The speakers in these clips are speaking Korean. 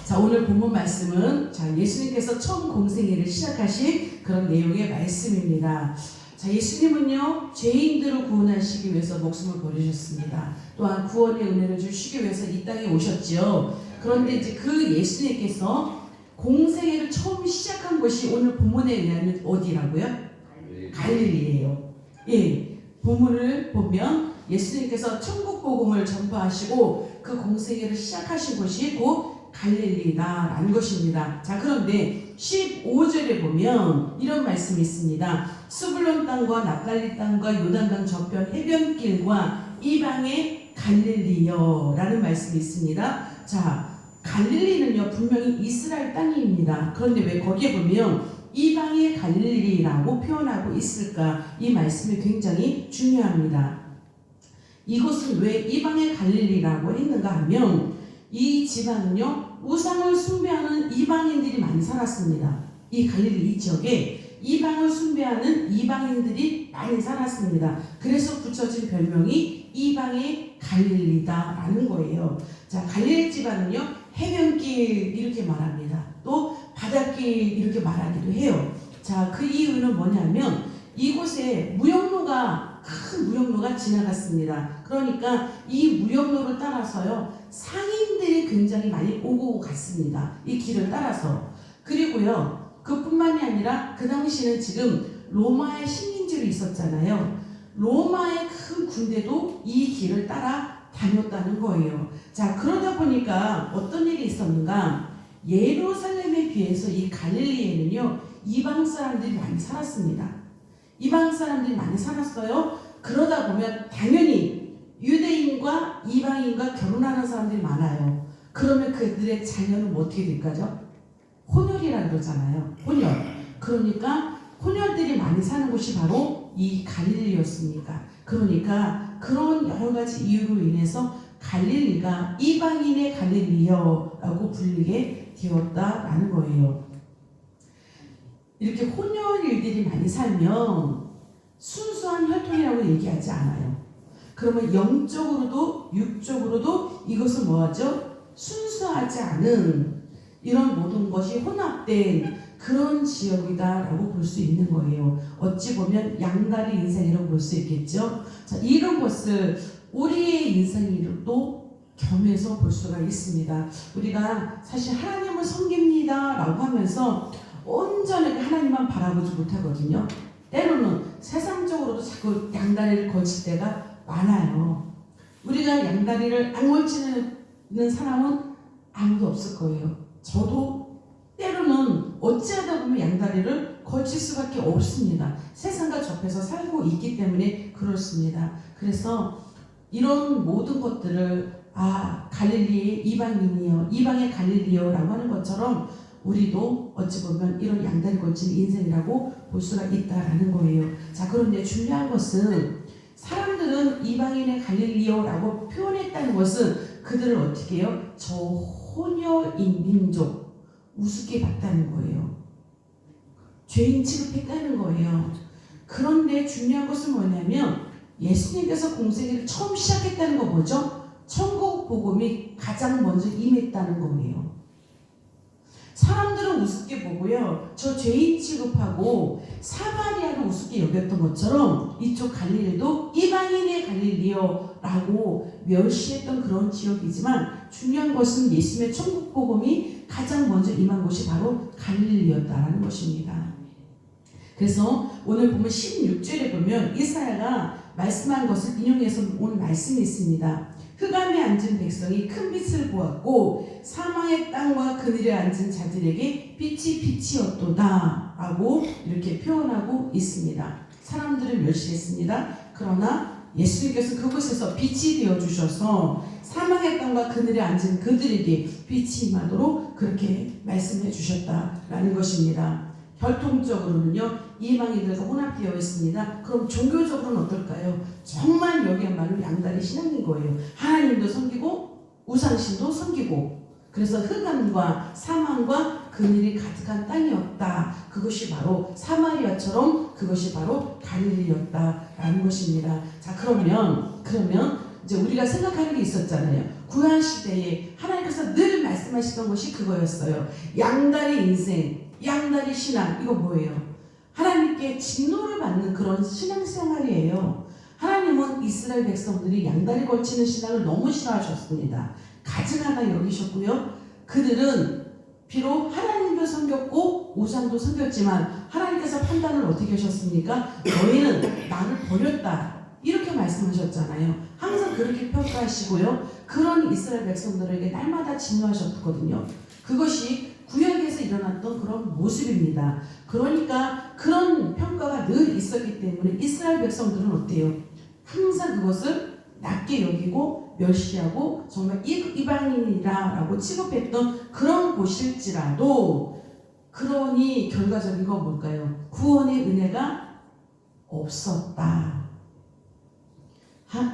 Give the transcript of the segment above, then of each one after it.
자, 오늘 본문 말씀은 예수님께서 처음 공생애를 시작하신 그런 내용의 말씀입니다. 자, 예수님은요, 죄인들을 구원하시기 위해서 목숨을 버리셨습니다. 또한 구원의 은혜를 주시기 위해서 이 땅에 오셨지요. 그런데 이제 그 예수님께서 공생애를 처음 시작한 곳이 오늘 본문에 의하면 어디라고요? 갈릴리예요. 예, 본문을 보면 예수님께서 천국 복음을 전파하시고 그 공생애를 시작하신 곳이 곧 갈릴리다라는 것입니다. 자, 그런데 15절에 보면 이런 말씀이 있습니다. 스불론 땅과 납달리 땅과 요단강 저편 해변길과 이방의 갈릴리여라는 말씀이 있습니다. 자, 갈릴리는요 분명히 이스라엘 땅입니다. 그런데 왜 거기에 보면 이방의 갈릴리라고 표현하고 있을까? 이 말씀이 굉장히 중요합니다. 이곳은 왜 이방의 갈릴리라고 했는가 하면 이 지방은요 우상을 숭배하는 이방인들이 많이 살았습니다. 이 갈릴리 이 지역에 이방을 숭배하는 이방인들이 많이 살았습니다. 그래서 붙여진 별명이 이방의 갈릴리다라는 거예요. 자, 갈릴리 지방은요 해변길 이렇게 말합니다. 또 바닷길 이렇게 말하기도 해요. 자, 그 이유는 뭐냐면 이곳에 큰 무역로가 지나갔습니다. 그러니까 이 무역로를 따라서요 상인들이 굉장히 많이 오고 갔습니다. 이 길을 따라서. 그리고요 그뿐만이 아니라 그 당시에는 지금 로마의 식민지로 있었잖아요. 로마의 큰 군대도 이 길을 따라 다녔다는 거예요. 자, 그러다 보니까 어떤 일이 있었는가? 예루살렘에 비해서 이 갈릴리에는요 이방 사람들이 많이 살았습니다. 이방 사람들이 많이 살았어요. 그러다 보면 당연히 유대인과 이방인과 결혼하는 사람들이 많아요. 그러면 그들의 자녀는 뭐 어떻게 될까죠? 혼혈이라 그러잖아요. 혼혈. 그러니까 혼혈들이 많이 사는 곳이 바로 이 갈릴리였습니까? 그러니까 그런 여러 가지 이유로 인해서 갈릴리가 이방인의 갈릴리여라고 불리게 되었다라는 거예요. 이렇게 혼혈일들이 많이 살면 순수한 혈통이라고 얘기하지 않아요. 그러면 영적으로도 육적으로도 이것은 뭐하죠? 순수하지 않은 이런 모든 것이 혼합된 그런 지역이다라고 볼 수 있는 거예요. 어찌 보면 양다리 인생이라고 볼 수 있겠죠. 자, 이런 것을 우리의 인생으로도 겸해서 볼 수가 있습니다. 우리가 사실 하나님을 섬깁니다 라고 하면서 온전하게 하나님만 바라보지 못하거든요. 때로는 세상적으로도 자꾸 양다리를 걸칠 때가 많아요. 우리가 양다리를 안 걸치는 사람은 아무도 없을 거예요. 저도 때로는 어찌하다 보면 양다리를 걸칠 수밖에 없습니다. 세상과 접해서 살고 있기 때문에 그렇습니다. 그래서 이런 모든 것들을 갈릴리의 이방인이요, 이방의 갈릴리요 라고 하는 것처럼 우리도 어찌 보면 이런 양다리 걸친 인생이라고 볼 수가 있다라는 거예요. 자, 그런데 중요한 것은 사람들은 이방인의 갈릴리요라고 표현했다는 것은 그들을 어떻게 해요? 저 혼혈인 민족 우습게 봤다는 거예요. 죄인 취급했다는 거예요. 그런데 중요한 것은 뭐냐면 예수님께서 공생애를 처음 시작했다는 거 뭐죠? 천국 복음이 가장 먼저 임했다는 거예요. 사람들은 우습게 보고요. 저 죄인 취급하고 사마리아를 우습게 여겼던 것처럼 이쪽 갈릴리도 이방인의 갈릴리요라고 멸시했던 그런 지역이지만 중요한 것은 예수님의 천국 복음이 가장 먼저 임한 곳이 바로 갈릴리였다라는 것입니다. 그래서 오늘 보면 16절에 보면 이사야가 말씀한 것을 인용해서 온 말씀이 있습니다. 흑암에 앉은 백성이 큰 빛을 보았고 사망의 땅과 그늘에 앉은 자들에게 빛이 빛이었도다 라고 이렇게 표현하고 있습니다. 사람들을 멸시했습니다. 그러나 예수님께서 그곳에서 빛이 되어주셔서 사망의 땅과 그늘에 앉은 그들에게 빛이 임하도록 그렇게 말씀해 주셨다라는 것입니다. 혈통적으로는요 이방인들과 혼합되어 있습니다. 그럼 종교적으로는 어떨까요? 정말 여기야말로 양다리 신앙인 거예요. 하나님도 섬기고 우상신도 섬기고 그래서 흑암과 사망과 그늘이 가득한 땅이었다. 그것이 바로 사마리아처럼 그것이 바로 갈릴리였다라는 것입니다. 자, 그러면 이제 우리가 생각하는 게 있었잖아요. 구약 시대에 하나님께서 늘 말씀하시던 것이 그거였어요. 양다리 인생, 양다리 신앙. 이거 뭐예요? 하나님께 진노를 받는 그런 신앙생활이에요. 하나님은 이스라엘 백성들이 양다리 걸치는 신앙을 너무 싫어하셨습니다. 가증하다 여기셨고요. 그들은 비록 하나님도 섬겼고 우상도 섬겼지만 하나님께서 판단을 어떻게 하셨습니까? 너희는 나를 버렸다. 이렇게 말씀하셨잖아요. 항상 그렇게 평가하시고요. 그런 이스라엘 백성들에게 날마다 진노하셨거든요. 그것이 구약에서 일어났던 그런 모습입니다. 그러니까 그런 평가가 늘 있었기 때문에 이스라엘 백성들은 어때요? 항상 그것을 낮게 여기고 멸시하고 정말 이방인이라고 취급했던 그런 곳일지라도, 그러니 결과적인 건 뭘까요? 구원의 은혜가 없었다.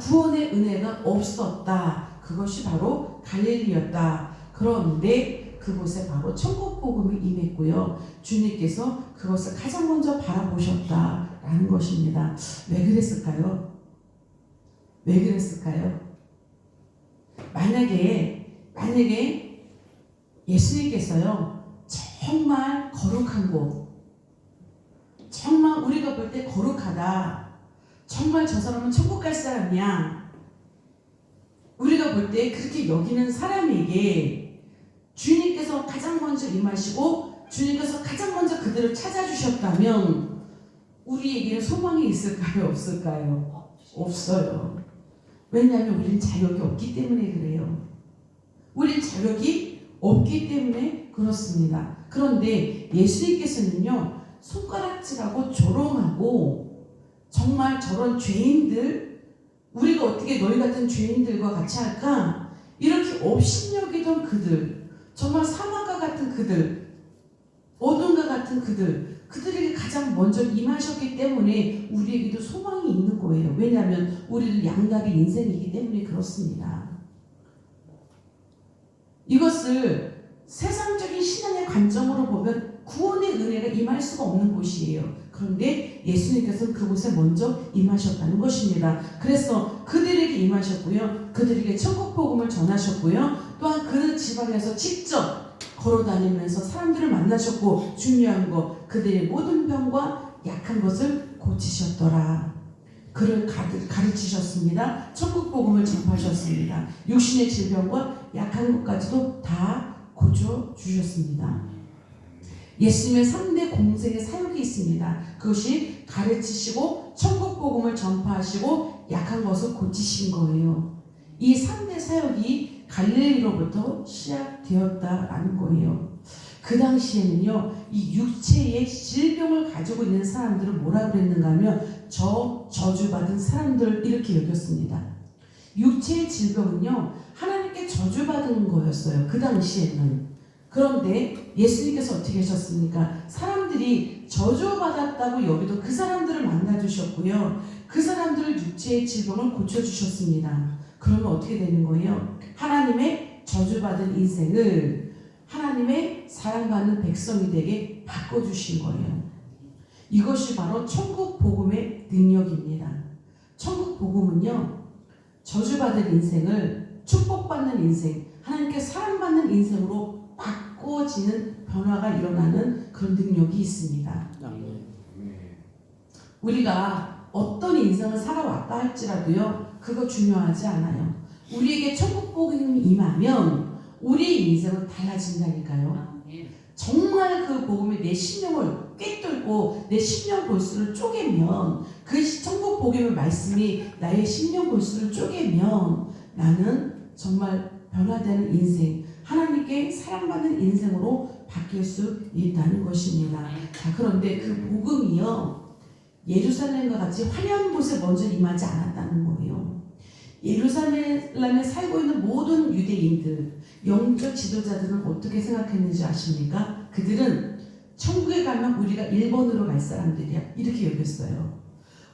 구원의 은혜가 없었다. 그것이 바로 갈릴리였다. 그런데 그곳에 바로 천국 복음이 임했고요. 주님께서 그것을 가장 먼저 바라보셨다라는 것입니다. 왜 그랬을까요? 왜 그랬을까요? 만약에 예수님께서요, 정말 거룩한 곳, 정말 우리가 볼 때 거룩하다, 정말 저 사람은 천국 갈 사람이야, 우리가 볼 때 그렇게 여기는 사람에게 주님께서 가장 먼저 임하시고 주님께서 가장 먼저 그들을 찾아주셨다면 우리에게는 소망이 있을까요? 없을까요? 없어요. 왜냐하면 우리는 자격이 없기 때문에 그래요. 우리는 자격이 없기 때문에 그렇습니다. 그런데 예수님께서는요, 손가락질하고 조롱하고 정말 저런 죄인들, 우리가 어떻게 너희 같은 죄인들과 같이 할까? 이렇게 업신여기던 그들, 정말 사망과 같은 그들, 어둠과 같은 그들에게 가장 먼저 임하셨기 때문에 우리에게도 소망이 있는 거예요. 왜냐하면 우리는 양다리 인생이기 때문에 그렇습니다. 이것을 세상적인 신앙의 관점으로 보면 구원의 은혜가 임할 수가 없는 곳이에요. 그런데 예수님께서는 그곳에 먼저 임하셨다는 것입니다. 그래서 그들에게 임하셨고요. 그들에게 천국 복음을 전하셨고요. 또한 그 지방에서 직접 걸어다니면서 사람들을 만나셨고, 중요한 거 그들의 모든 병과 약한 것을 고치셨더라. 그를 가르치셨습니다. 천국 복음을 전파하셨습니다. 육신의 질병과 약한 것까지도 다 고쳐주셨습니다. 예수님의 3대 공생의 사역이 있습니다. 그것이 가르치시고 천국 복음을 전파하시고 약한 것을 고치신 거예요. 이 3대 사역이 갈릴리로부터 시작되었다라는 거예요. 그 당시에는요, 이 육체의 질병을 가지고 있는 사람들을 뭐라 그랬는가 하면 저주받은 사람들, 이렇게 여겼습니다. 육체의 질병은요, 하나님께 저주받은 거였어요. 그 당시에는. 그런데 예수님께서 어떻게 하셨습니까? 사람들이 저주받았다고 여기도 그 사람들을 만나주셨고요. 그 사람들을 육체의 질병을 고쳐주셨습니다. 그러면 어떻게 되는 거예요? 하나님의 저주받은 인생을 하나님의 사랑받는 백성이 되게 바꿔주신 거예요. 이것이 바로 천국 복음의 능력입니다. 천국 복음은요, 저주받은 인생을 축복받는 인생, 하나님께 사랑받는 인생으로 바꿔지는 변화가 일어나는 그런 능력이 있습니다. 우리가 어떤 인생을 살아왔다 할지라도요, 그거 중요하지 않아요. 우리에게 천국 복음이 임하면 우리의 인생은 달라진다니까요. 정말 그 복음이 내 심령을 꿰뚫고 내 심령 골수를 쪼개면, 그 천국 복음의 말씀이 나의 심령 골수를 쪼개면 나는 정말 변화되는 인생, 하나님께 사랑받는 인생으로 바뀔 수 있다는 것입니다. 자, 그런데 그 복음이요, 예루살렘과 같이 화려한 곳에 먼저 임하지 않았다는 거예요. 예루살렘에 살고 있는 모든 유대인들, 영적 지도자들은 어떻게 생각했는지 아십니까? 그들은 천국에 가면 우리가 1번으로 갈 사람들이야, 이렇게 여겼어요.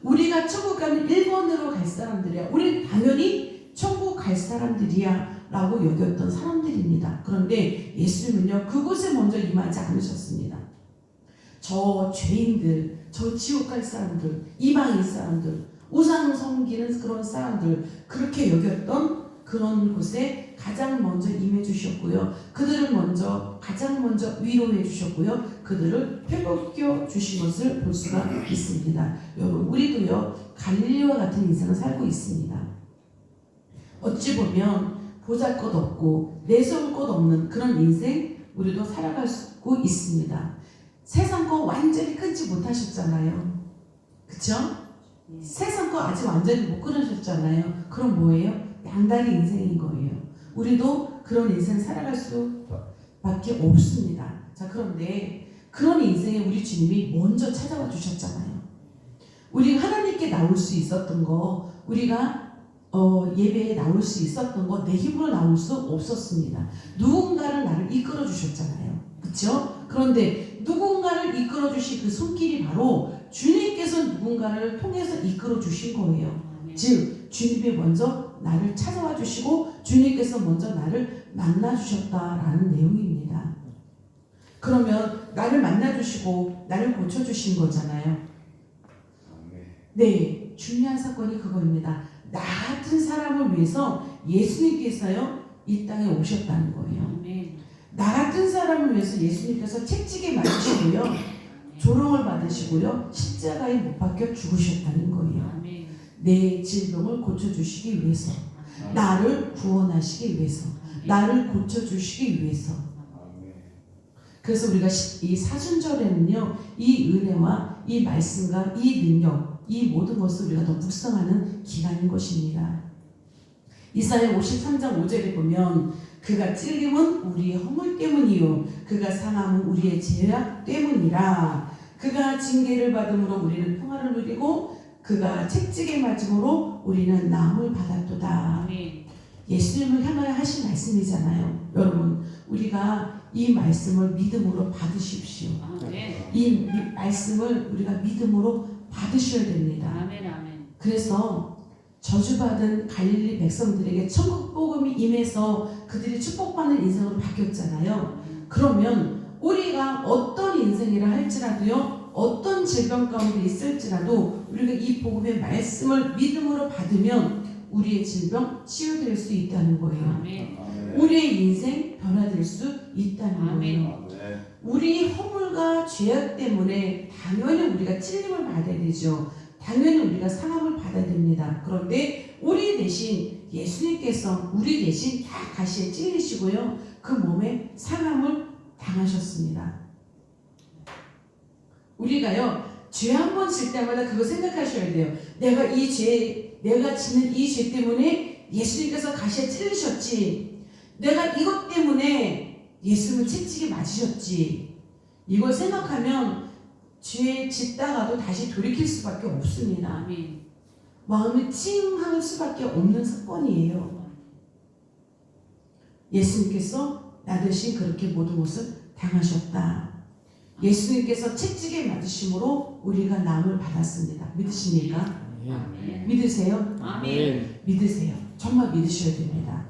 우리가 천국 가면 1번으로 갈 사람들이야, 우리는 당연히 천국 갈 사람들이야 라고 여겼던 사람들입니다. 그런데 예수님은요, 그곳에 먼저 임하지 않으셨습니다. 저 죄인들, 저 지옥 갈 사람들, 이방인 사람들, 우상 섬기는 그런 사람들, 그렇게 여겼던 그런 곳에 가장 먼저 임해 주셨고요. 그들을 가장 먼저 위로해 주셨고요. 그들을 회복시켜 주신 것을 볼 수가 있습니다. 여러분, 우리도요 갈릴리와 같은 인생을 살고 있습니다. 어찌 보면 보잘것없고 내세울 것 없는 그런 인생 우리도 살아가고 있습니다. 세상 거 완전히 끊지 못하셨잖아요. 그쵸? 세상 거 아직 완전히 못 끊으셨잖아요. 그럼 뭐예요? 양다리 인생인 거예요. 우리도 그런 인생 살아갈 수밖에 없습니다. 자, 그런데 그런 인생에 우리 주님이 먼저 찾아와 주셨잖아요. 우리가 하나님께 나올 수 있었던 거, 우리가 예배에 나올 수 있었던 거 내 힘으로 나올 수 없었습니다. 누군가를 나를 이끌어 주셨잖아요. 그렇죠? 그런데 누군가를 이끌어 주신 그 손길이 바로 주님께서 누군가를 통해서 이끌어 주신 거예요. 즉 주님이 먼저 나를 찾아와 주시고 주님께서 먼저 나를 만나 주셨다라는 내용입니다. 그러면 나를 만나 주시고 나를 고쳐 주신 거잖아요. 네, 중요한 사건이 그거입니다. 나 같은 사람을 위해서 예수님께서요 이 땅에 오셨다는 거예요. 나 같은 사람을 위해서 예수님께서 채찍에 맞으시고요, 조롱을 받으시고요, 십자가에 못 박혀 죽으셨다는 거예요. 내 질병을 고쳐주시기 위해서, 나를 구원하시기 위해서, 나를 고쳐주시기 위해서. 그래서 우리가 이 사순절에는요 이 은혜와 이 말씀과 이 능력, 이 모든 것을 우리가 더 묵상하는 기간인 것입니다. 이사야 53장 5절에 보면 그가 찔림은 우리의 허물 때문이요 그가 상함은 우리의 죄악 때문이라. 그가 징계를 받음으로 우리는 평화를 누리고 그가 채찍에 맞음으로 우리는 나음을 받았도다. 예수님을 향하여 하신 말씀이잖아요. 여러분, 우리가 이 말씀을 믿음으로 받으십시오. 이 말씀을 우리가 믿음으로 받으셔야 됩니다. 그래서 저주받은 갈릴리 백성들에게 천국 복음이 임해서 그들이 축복받는 인생으로 바뀌었잖아요. 그러면 우리가 어떤 인생이라 할지라도요, 어떤 질병 가운데 있을지라도 우리가 이 복음의 말씀을 믿음으로 받으면 우리의 질병 치유될 수 있다는 거예요. 우리의 인생 변화될 수 있다는 거예요. 우리 허물과 죄악 때문에 당연히 우리가 찔림을 받아야 되죠. 당연히 우리가 상함을 받아야 됩니다. 그런데 우리 대신 예수님께서 우리 대신 다 가시에 찔리시고요, 그 몸에 상함을 당하셨습니다. 우리가요 죄 한 번 질 때마다 그거 생각하셔야 돼요. 내가 짓는 이 죄 때문에 예수님께서 가시에 찔리셨지. 내가 이것 때문에 예수님은 채찍에 맞으셨지. 이걸 생각하면 죄 짓다가도 다시 돌이킬 수밖에 없습니다. 마음이 찡할 수밖에 없는 사건이에요. 예수님께서 나 대신 그렇게 모든 것을 당하셨다. 예수님께서 채찍에 맞으심으로 우리가 나음을 받았습니다. 믿으십니까? 믿으세요? 믿으세요. 정말 믿으셔야 됩니다.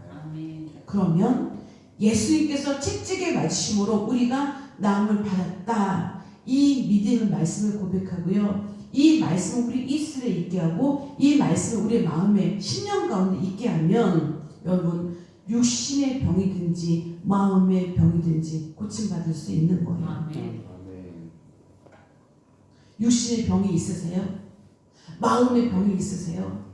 그러면 예수님께서 채찍에 맞으심으로 우리가 나음을 받았다. 이 믿음의 말씀을 고백하고요, 이 말씀을 우리 입술에 있게 하고 이 말씀을 우리의 마음에 심령 가운데 있게 하면 여러분, 육신의 병이든지 마음의 병이든지 고침받을 수 있는 거예요. 육신의 병이 있으세요? 마음의 병이 있으세요?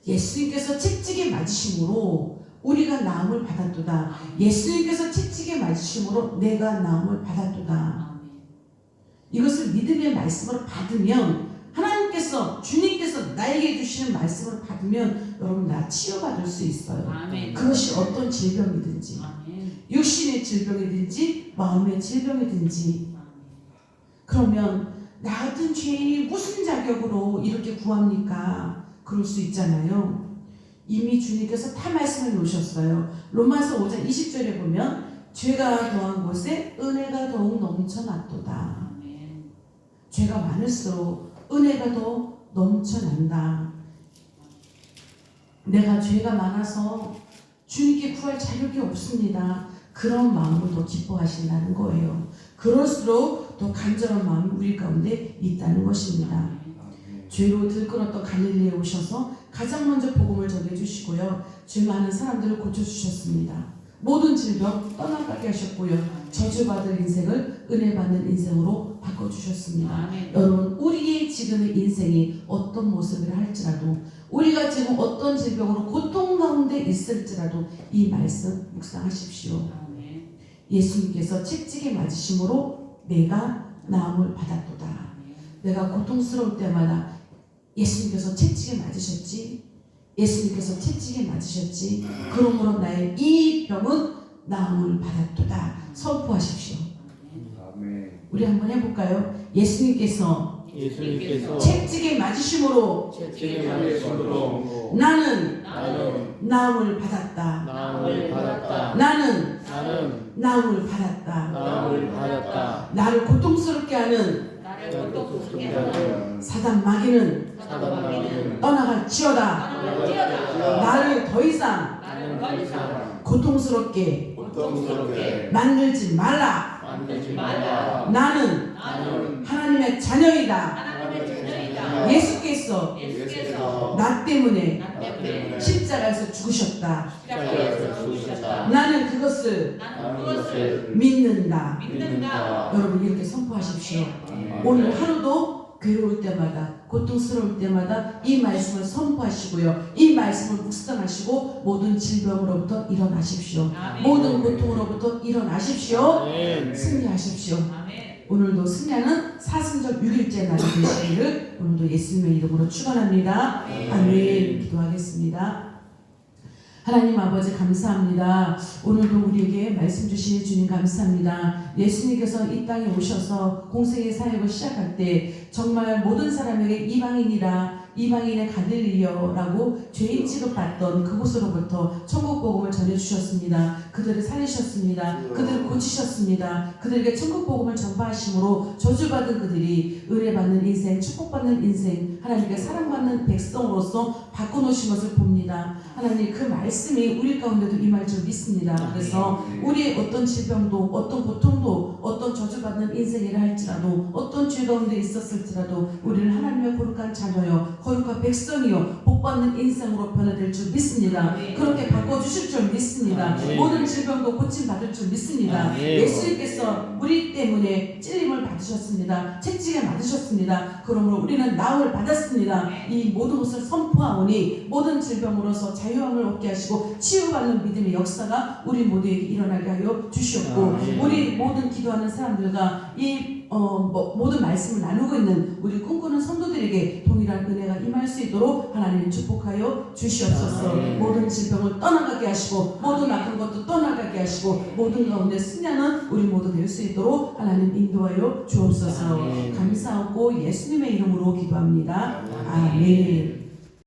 예수님께서 채찍에 맞으심으로 우리가 나음을 받았도다. 예수님께서 채찍에 맞으심으로 내가 나음을 받았도다. 이것을 믿음의 말씀으로 받으면, 하나님께서 주님께서 나에게 주시는 말씀을 받으면 여러분, 나 치유받을 수 있어요. 그것이 어떤 질병이든지, 육신의 질병이든지 마음의 질병이든지. 그러면 나 같은 죄인이 무슨 자격으로 이렇게 구합니까? 그럴 수 있잖아요. 이미 주님께서 다 말씀해 놓으셨어요. 로마서 5장 20절에 보면 죄가 더한 곳에 은혜가 더욱 넘쳐났도다. 죄가 많을수록 은혜가 더 넘쳐난다. 내가 죄가 많아서 주님께 구할 자격이 없습니다. 그런 마음을 더 기뻐하신다는 거예요. 그럴수록 더 간절한 마음이 우리 가운데 있다는 것입니다. 죄로 들끓었던 갈릴리에 오셔서 가장 먼저 복음을 전해주시고요. 죄 많은 사람들을 고쳐주셨습니다. 모든 질병 떠나가게 하셨고요. 저주받을 인생을 은혜받는 인생으로 바꿔주셨습니다. 여러분, 우리의 지금의 인생이 어떤 모습이라 할지라도, 우리가 지금 어떤 질병으로 고통 가운데 있을지라도 이 말씀 묵상하십시오. 예수님께서 채찍에 맞으심으로 내가 나음을 받았도다. 내가 고통스러울 때마다 예수님께서 채찍에 맞으셨지, 예수님께서 채찍에 맞으셨지, 그러므로 나의 이 병은 나음을 받았도다. 선포하십시오. 우리 한번 해볼까요? 예수님께서 채찍에 맞으심으로 나는 나음을 받았다. 나는 나음을 받았다. 나를 고통스럽게 하는 사단 마귀는 떠나갈지어다. 나를 더 이상 고통스럽게 만들지 말라. 나는 하나님의 자녀이다. 예수께서 나 때문에 십자가에서 죽으셨다. 나는 그것을 믿는다. 여러분, 이렇게 선포하십시오. 오늘 하루도 괴로울 때마다, 고통스러울 때마다 이 말씀을 선포하시고요. 이 말씀을 묵상하시고 모든 질병으로부터 일어나십시오. 모든 고통으로부터 일어나십시오. 승리하십시오. 오늘도 승리하는 사순절 6일째 날이 되시기를 오늘도 예수님의 이름으로 축원합니다. 아멘. 기도하겠습니다. 하나님 아버지 감사합니다. 오늘도 우리에게 말씀 주시는 주님 감사합니다. 예수님께서 이 땅에 오셔서 공생의 사역을 시작할 때 정말 모든 사람에게 이방인이라, 이방인의 가들리여라고 죄인 취급받던 그곳으로부터 천국 복음을 전해주셨습니다. 그들을 살리셨습니다. 그들을 고치셨습니다. 그들에게 천국 복음을 전파하심으로 저주받은 그들이 은혜받는 인생, 축복받는 인생, 하나님께 사랑받는 백성으로서 바꿔놓으신 것을 봅니다. 하나님, 그 말씀이 우리 가운데도 임할 줄 믿습니다. 그래서 우리의 어떤 질병도, 어떤 고통도, 어떤 저주받는 인생이라 할지라도, 어떤 죄 가운데 있었을지라도 우리를 하나님의 거룩한 자녀여, 거룩한 백성이요, 복받는 인생으로 변화될 줄 믿습니다. 그렇게 바꿔주실 줄 믿습니다. 모든 질병도 고침받을 줄 믿습니다. 예수님께서 우리 때문에 찔림을 받으셨습니다. 채찍에 맞으셨습니다. 그러므로 우리는 나음을 받았습니다. 이 모든 것을 선포하오니 모든 질병으로서 자유함을 얻게 하시고 치유받는 믿음의 역사가 우리 모두에게 일어나게 하여 주시옵고, 우리 모든 기도하는 사람들과 이 모든 말씀을 나누고 있는 우리 꿈꾸는 성도들에게 동일한 은혜가 임할 수 있도록 하나님 축복하여 주시옵소서. 모든 질병을 떠나가게 하시고 모든 악한 것도 떠나가게 하시고 모든 가운데 승리하는 우리 모두 될 수 있도록 하나님 인도하여 주옵소서. 감사하고 예수님의 이름으로 기도합니다. 아멘.